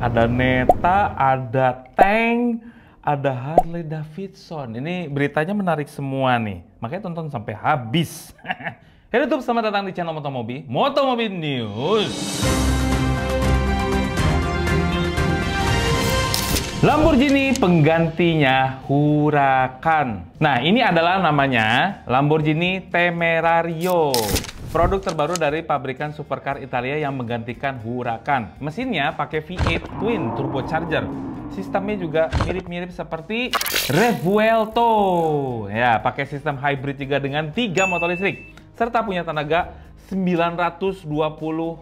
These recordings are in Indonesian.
Ada Neta, ada Tank, ada Harley Davidson. Ini beritanya menarik semua nih. Makanya tonton sampai habis. Hey YouTube, selamat datang di channel Motomobi, Motomobi News. Lamborghini penggantinya Huracan. Nah, ini adalah namanya Lamborghini Temerario. Produk terbaru dari pabrikan supercar Italia yang menggantikan Huracan. Mesinnya pakai V8 Twin Turbocharger. Sistemnya juga mirip-mirip seperti Revuelto. Ya, pakai sistem hybrid juga dengan 3 motor listrik. Serta punya tenaga 920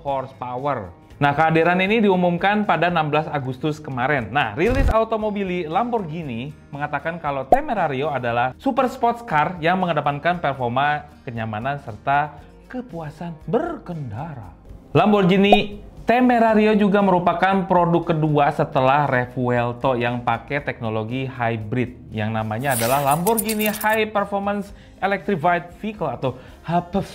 horsepower. Nah, kehadiran ini diumumkan pada 16 Agustus kemarin. Nah, rilis Automobili Lamborghini mengatakan kalau Temerario adalah super sports car yang mengedepankan performa, kenyamanan, serta kepuasan berkendara. Lamborghini Temerario juga merupakan produk kedua setelah Revuelto yang pakai teknologi hybrid yang namanya adalah Lamborghini High Performance Electrified Vehicle atau HPEV.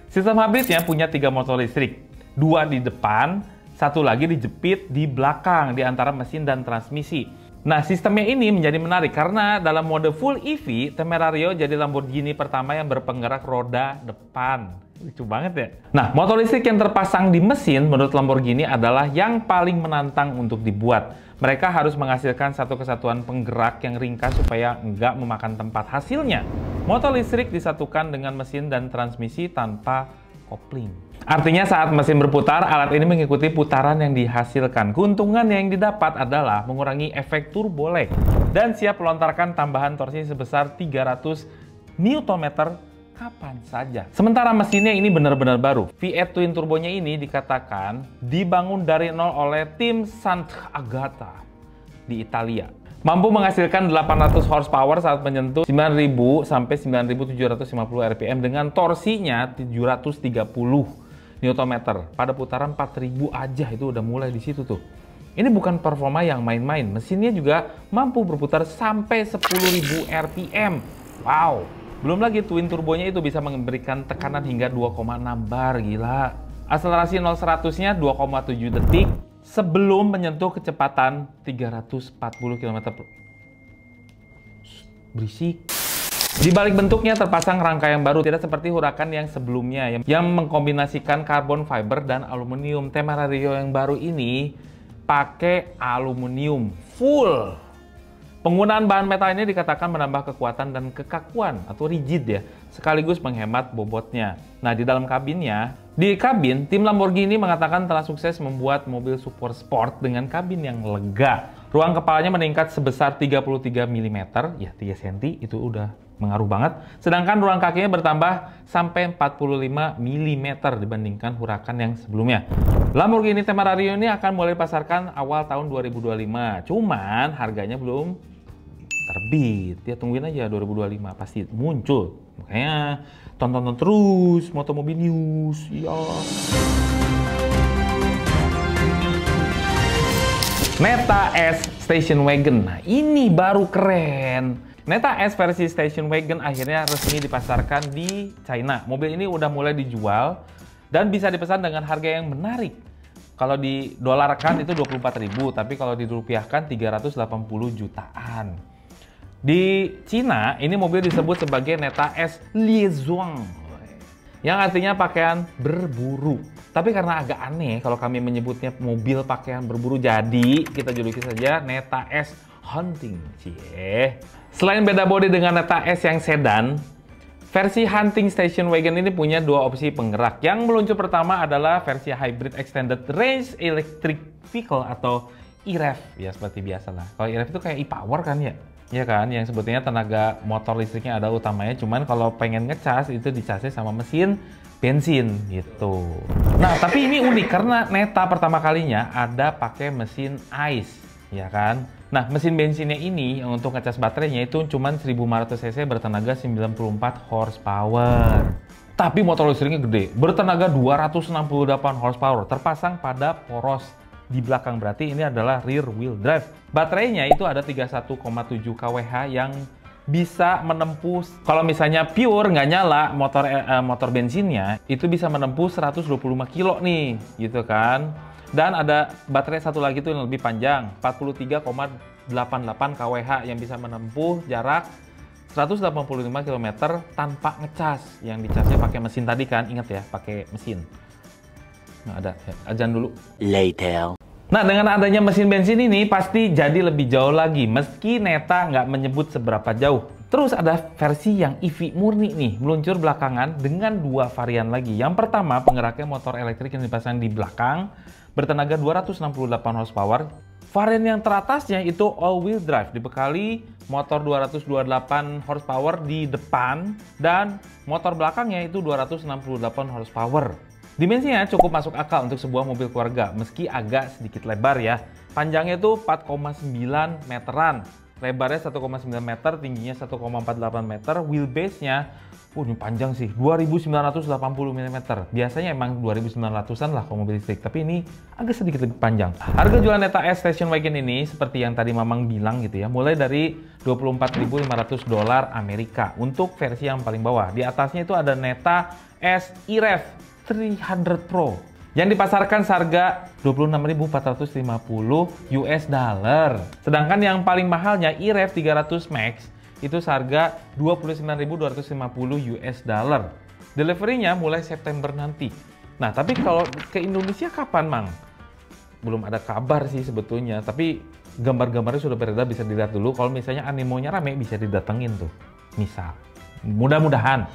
Sistem hybridnya punya 3 motor listrik, 2 di depan, 1 lagi dijepit di belakang di antara mesin dan transmisi. Nah, sistemnya ini menjadi menarik karena dalam mode full EV, Temerario jadi Lamborghini pertama yang berpenggerak roda depan. Lucu banget ya. Nah, motor listrik yang terpasang di mesin menurut Lamborghini adalah yang paling menantang untuk dibuat. Mereka harus menghasilkan satu kesatuan penggerak yang ringkas supaya nggak memakan tempat. Hasilnya, motor listrik disatukan dengan mesin dan transmisi tanpa kopling. Artinya saat mesin berputar, alat ini mengikuti putaran yang dihasilkan. Keuntungan yang didapat adalah mengurangi efek turbo lag dan siap melontarkan tambahan torsi sebesar 300 Nm kapan saja. Sementara mesinnya ini benar-benar baru. V8 Twin Turbonya ini dikatakan dibangun dari nol oleh tim Sant'Agata di Italia. Mampu menghasilkan 800 horsepower saat menyentuh 9.000 sampai 9.750 rpm dengan torsinya 730 Nm. Pada putaran 4.000 aja itu udah mulai di situ tuh. Ini bukan performa yang main-main. Mesinnya juga mampu berputar sampai 10.000 rpm. Wow. Belum lagi twin turbonya itu bisa memberikan tekanan hingga 2,6 bar, gila. Akselerasi 0-100-nya 2,7 detik sebelum menyentuh kecepatan 340 km/h. Berisik. Di balik bentuknya terpasang rangkaian baru, tidak seperti Huracan yang sebelumnya yang mengkombinasikan karbon fiber dan aluminium. Temerario yang baru ini pakai aluminium full. Penggunaan bahan metal ini dikatakan menambah kekuatan dan kekakuan atau rigid ya, sekaligus menghemat bobotnya. Nah, di dalam kabinnya, tim Lamborghini mengatakan telah sukses membuat mobil super sport dengan kabin yang lega. Ruang kepalanya meningkat sebesar 33 mm, ya 3 cm, itu udah mengaruh banget. Sedangkan ruang kakinya bertambah sampai 45 mm dibandingkan Huracan yang sebelumnya. Lamborghini Temerario ini akan mulai dipasarkan awal tahun 2025. Cuman harganya belum terbit. Ya tungguin aja 2025 pasti muncul. Makanya tonton terus Motomobi News. Ya. Neta S Station Wagon. Nah, ini baru keren. Neta S versi Station Wagon akhirnya resmi dipasarkan di China. Mobil ini udah mulai dijual dan bisa dipesan dengan harga yang menarik. Kalau didolarkan itu 24.000, tapi kalau dirupiahkan 380 jutaan. Di Cina, ini mobil disebut sebagai Neta S Liaison, yang artinya pakaian berburu. Tapi karena agak aneh kalau kami menyebutnya mobil pakaian berburu, jadi kita juluki saja Neta S Hunting. Cie. Selain beda bodi dengan Neta S yang sedan, versi Hunting Station Wagon ini punya 2 opsi penggerak. Yang meluncur pertama adalah versi Hybrid Extended Range Electric Vehicle atau EREV. Ya seperti biasa lah. Kalau EREV itu kayak e-power kan ya? Ya kan, yang sebetulnya tenaga motor listriknya ada utamanya, cuman kalau pengen ngecas itu dicasnya sama mesin bensin gitu. Nah, tapi ini unik karena Neta pertama kalinya ada pakai mesin ICE, ya kan? Nah, mesin bensinnya ini untuk ngecas baterainya itu cuman 1500 cc bertenaga 94 horsepower. Tapi motor listriknya gede, bertenaga 268 horsepower, terpasang pada poros di belakang, berarti ini adalah rear wheel drive. Baterainya itu ada 31,7 kWh yang bisa menempuh, kalau misalnya pure nggak nyala motor bensinnya itu bisa menempuh 125 kilo nih, gitu kan. Dan ada baterai satu lagi tuh yang lebih panjang, 43,88 kWh yang bisa menempuh jarak 185 km tanpa ngecas. Yang dicasnya pakai mesin tadi kan, ingat ya, pakai mesin. Nah, ada ya, ajan dulu. Later. Nah, dengan adanya mesin bensin ini pasti jadi lebih jauh lagi, meski Neta nggak menyebut seberapa jauh. Terus ada versi yang EV murni nih, meluncur belakangan dengan dua varian lagi. Yang pertama, penggeraknya motor elektrik yang dipasang di belakang, bertenaga 268 horsepower. Varian yang teratasnya itu all-wheel drive, dibekali motor 228 horsepower di depan, dan motor belakangnya itu 268 horsepower. Dimensinya cukup masuk akal untuk sebuah mobil keluarga, meski agak sedikit lebar ya. Panjangnya itu 4,9 meteran, lebarnya 1,9 meter, tingginya 1,48 meter, wheelbase-nya, ini panjang sih, 2980 mm. Biasanya emang 2900-an lah kalau mobil listrik, tapi ini agak sedikit lebih panjang. Harga jual Neta S Station Wagon ini, seperti yang tadi Mamang bilang gitu ya, mulai dari $24.500 Amerika untuk versi yang paling bawah. Di atasnya itu ada Neta S E-Rev 300 Pro yang dipasarkan seharga $26.450 US dollar. Sedangkan yang paling mahalnya E-Rev 300 Max itu seharga $29.250 US dollar. Delivery-nya mulai September nanti. Nah, tapi kalau ke Indonesia kapan, Mang? Belum ada kabar sih sebetulnya, tapi gambar-gambarnya sudah beredar, bisa dilihat dulu. Kalau misalnya animonya rame, bisa didatengin tuh. Misal. Mudah-mudahan.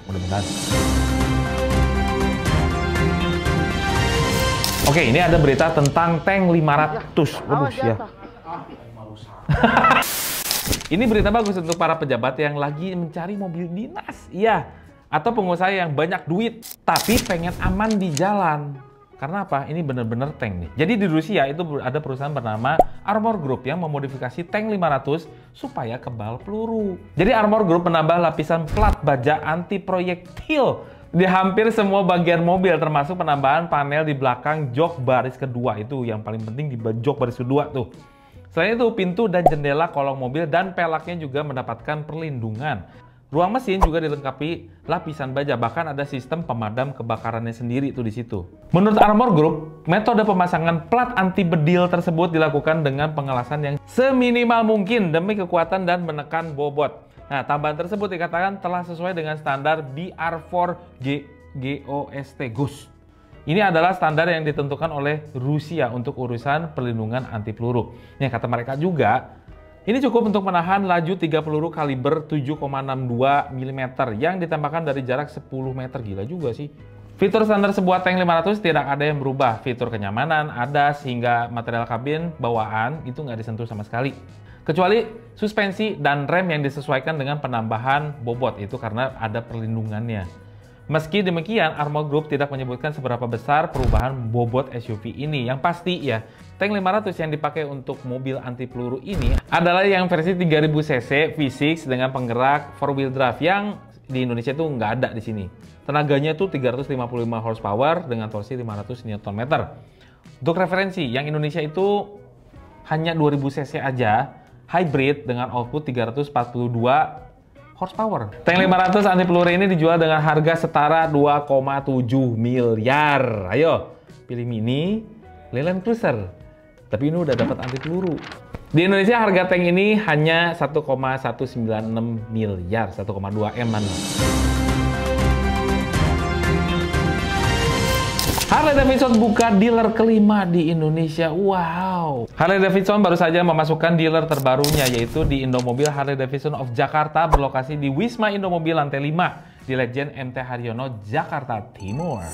Oke, ini ada berita tentang tank 500. Waduh, ya. Ini berita bagus untuk para pejabat yang lagi mencari mobil dinas. Iya, atau pengusaha yang banyak duit, tapi pengen aman di jalan. Karena apa? Ini bener-bener tank nih. Jadi di Rusia itu ada perusahaan bernama Armor Group yang memodifikasi tank 500 supaya kebal peluru. Jadi Armor Group menambah lapisan plat baja anti proyektil di hampir semua bagian mobil, termasuk penambahan panel di belakang jok baris kedua. Itu yang paling penting di jok baris kedua tuh. Selain itu, pintu dan jendela kolong mobil dan pelaknya juga mendapatkan perlindungan. Ruang mesin juga dilengkapi lapisan baja, bahkan ada sistem pemadam kebakarannya sendiri tuh di situ. Menurut Armor Group, metode pemasangan plat anti bedil tersebut dilakukan dengan pengelasan yang seminimal mungkin demi kekuatan dan menekan bobot. Nah, tambahan tersebut dikatakan telah sesuai dengan standar BR4 GOST. Ini adalah standar yang ditentukan oleh Rusia untuk urusan perlindungan anti peluru. Nih, kata mereka juga, ini cukup untuk menahan laju 3 peluru kaliber 7,62 mm yang ditembakkan dari jarak 10 meter. Gila juga sih. Fitur standar sebuah tank 500 tidak ada yang berubah. Fitur kenyamanan ada, sehingga material kabin bawaan itu nggak disentuh sama sekali. Kecuali suspensi dan rem yang disesuaikan dengan penambahan bobot, itu karena ada perlindungannya. Meski demikian, Armor Group tidak menyebutkan seberapa besar perubahan bobot SUV ini. Yang pasti ya, tank 500 yang dipakai untuk mobil anti peluru ini adalah yang versi 3000 cc V6 dengan penggerak 4-wheel drive yang di Indonesia tuh nggak ada di sini. Tenaganya tuh 355 horsepower dengan torsi 500 Nm. Untuk referensi, yang Indonesia itu hanya 2000 cc aja, hybrid dengan output 342 horsepower. Tank 500 anti peluru ini dijual dengan harga setara 2,7 miliar. Ayo, pilih Mini, Land Cruiser. Tapi ini udah dapat anti peluru. Di Indonesia harga tank ini hanya 1,196 miliar, 1,2 M-an. Harley Davidson buka dealer kelima di Indonesia. Wow! Harley Davidson baru saja memasukkan dealer terbarunya, yaitu di Indomobil Harley Davidson of Jakarta, berlokasi di Wisma Indomobil lantai 5 di Legend MT Haryono, Jakarta Timur.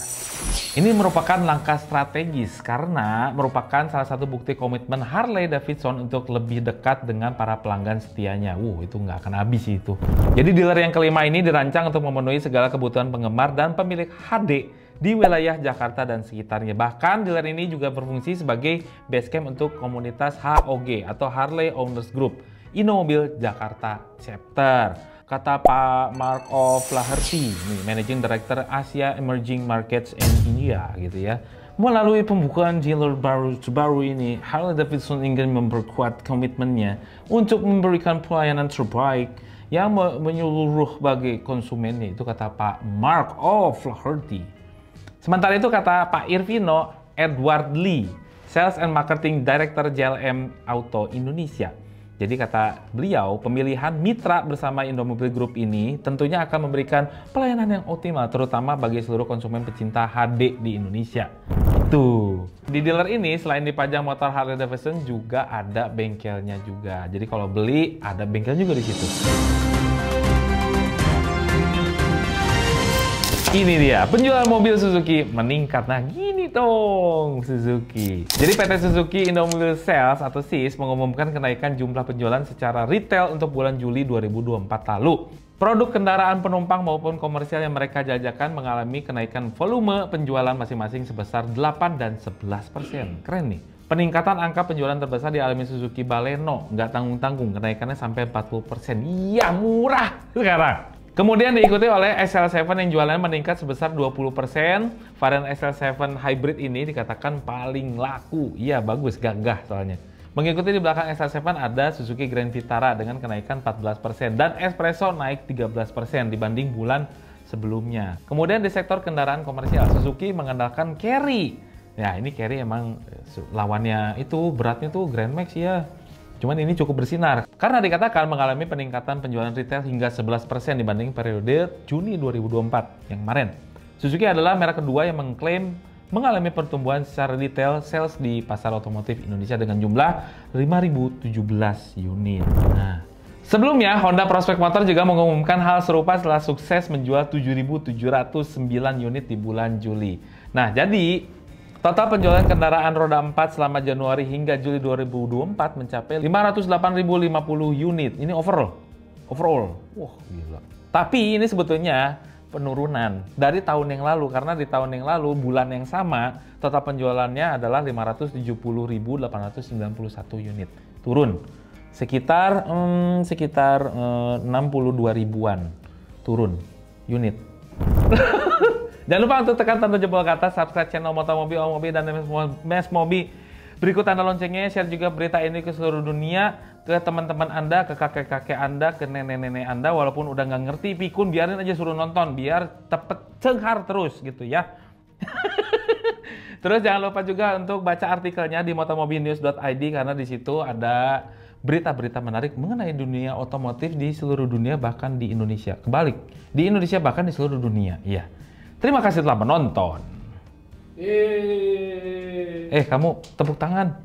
Ini merupakan langkah strategis karena merupakan salah satu bukti komitmen Harley Davidson untuk lebih dekat dengan para pelanggan setianya. Itu nggak akan habis itu. Jadi dealer yang kelima ini dirancang untuk memenuhi segala kebutuhan penggemar dan pemilik HD di wilayah Jakarta dan sekitarnya. Bahkan dealer ini juga berfungsi sebagai base camp untuk komunitas HOG atau Harley Owners Group Indomobil Jakarta Chapter. Kata Pak Mark O'Flaherty, Managing Director Asia Emerging Markets and India gitu ya. Melalui pembukaan dealer baru ini, Harley Davidson ingin memperkuat komitmennya untuk memberikan pelayanan terbaik yang menyeluruh bagi konsumennya. Itu kata Pak Mark O'Flaherty. Sementara itu kata Pak Irvino Edward Lee, Sales and Marketing Director JLM Auto Indonesia. Jadi kata beliau, pemilihan mitra bersama Indomobil Group ini tentunya akan memberikan pelayanan yang optimal, terutama bagi seluruh konsumen pecinta HD di Indonesia. Tuh. Di dealer ini selain dipajang motor Harley Davidson juga ada bengkelnya juga. Jadi kalau beli ada bengkel juga di situ. Ini dia, penjualan mobil Suzuki meningkat. Nah gini dong Suzuki. Jadi PT Suzuki Indomobil Sales atau SIS mengumumkan kenaikan jumlah penjualan secara retail untuk bulan Juli 2024 lalu. Produk kendaraan penumpang maupun komersial yang mereka jajakan mengalami kenaikan volume penjualan masing-masing sebesar 8 dan 11%. Keren nih. Peningkatan angka penjualan terbesar dialami Suzuki Baleno. Nggak tanggung-tanggung, kenaikannya sampai 40%. Iya, murah sekarang. Kemudian diikuti oleh SL7 yang jualannya meningkat sebesar 20%. Varian SL7 Hybrid ini dikatakan paling laku. Iya, bagus, gagah soalnya. Mengikuti di belakang SL7 ada Suzuki Grand Vitara dengan kenaikan 14% dan Espresso naik 13% dibanding bulan sebelumnya. Kemudian di sektor kendaraan komersial, Suzuki mengandalkan Carry. Ya, ini Carry emang lawannya itu beratnya tuh Grand Max ya. Cuman ini cukup bersinar karena dikatakan mengalami peningkatan penjualan retail hingga 11% dibanding periode Juni 2024 yang kemarin. Suzuki adalah merek kedua yang mengklaim mengalami pertumbuhan secara retail sales di pasar otomotif Indonesia dengan jumlah 5.017 unit. Nah, sebelumnya Honda Prospect Motor juga mengumumkan hal serupa setelah sukses menjual 7.709 unit di bulan Juli. Nah, jadi total penjualan kendaraan roda 4 selama Januari hingga Juli 2024 mencapai 508.050 unit. Ini overall. Wah, gila. Tapi ini sebetulnya penurunan dari tahun yang lalu, karena di tahun yang lalu bulan yang sama total penjualannya adalah 570.891 unit, turun sekitar 62 ribuan turun unit. Jangan lupa untuk tekan tanda jempol ke atas, subscribe channel Motomobi, Omobi, dan Mesmobi. Berikut tanda loncengnya, share juga berita ini ke seluruh dunia, ke teman-teman Anda, ke kakek-kakek Anda, ke nenek-nenek Anda, walaupun udah nggak ngerti pikun, biarin aja suruh nonton, biar cepet cenghar terus gitu ya. Terus jangan lupa juga untuk baca artikelnya di motomobinews.id karena di situ ada berita-berita menarik mengenai dunia otomotif di seluruh dunia, bahkan di Indonesia. Kebalik, di Indonesia bahkan di seluruh dunia. Iya. Terima kasih telah menonton. Kamu tepuk tangan.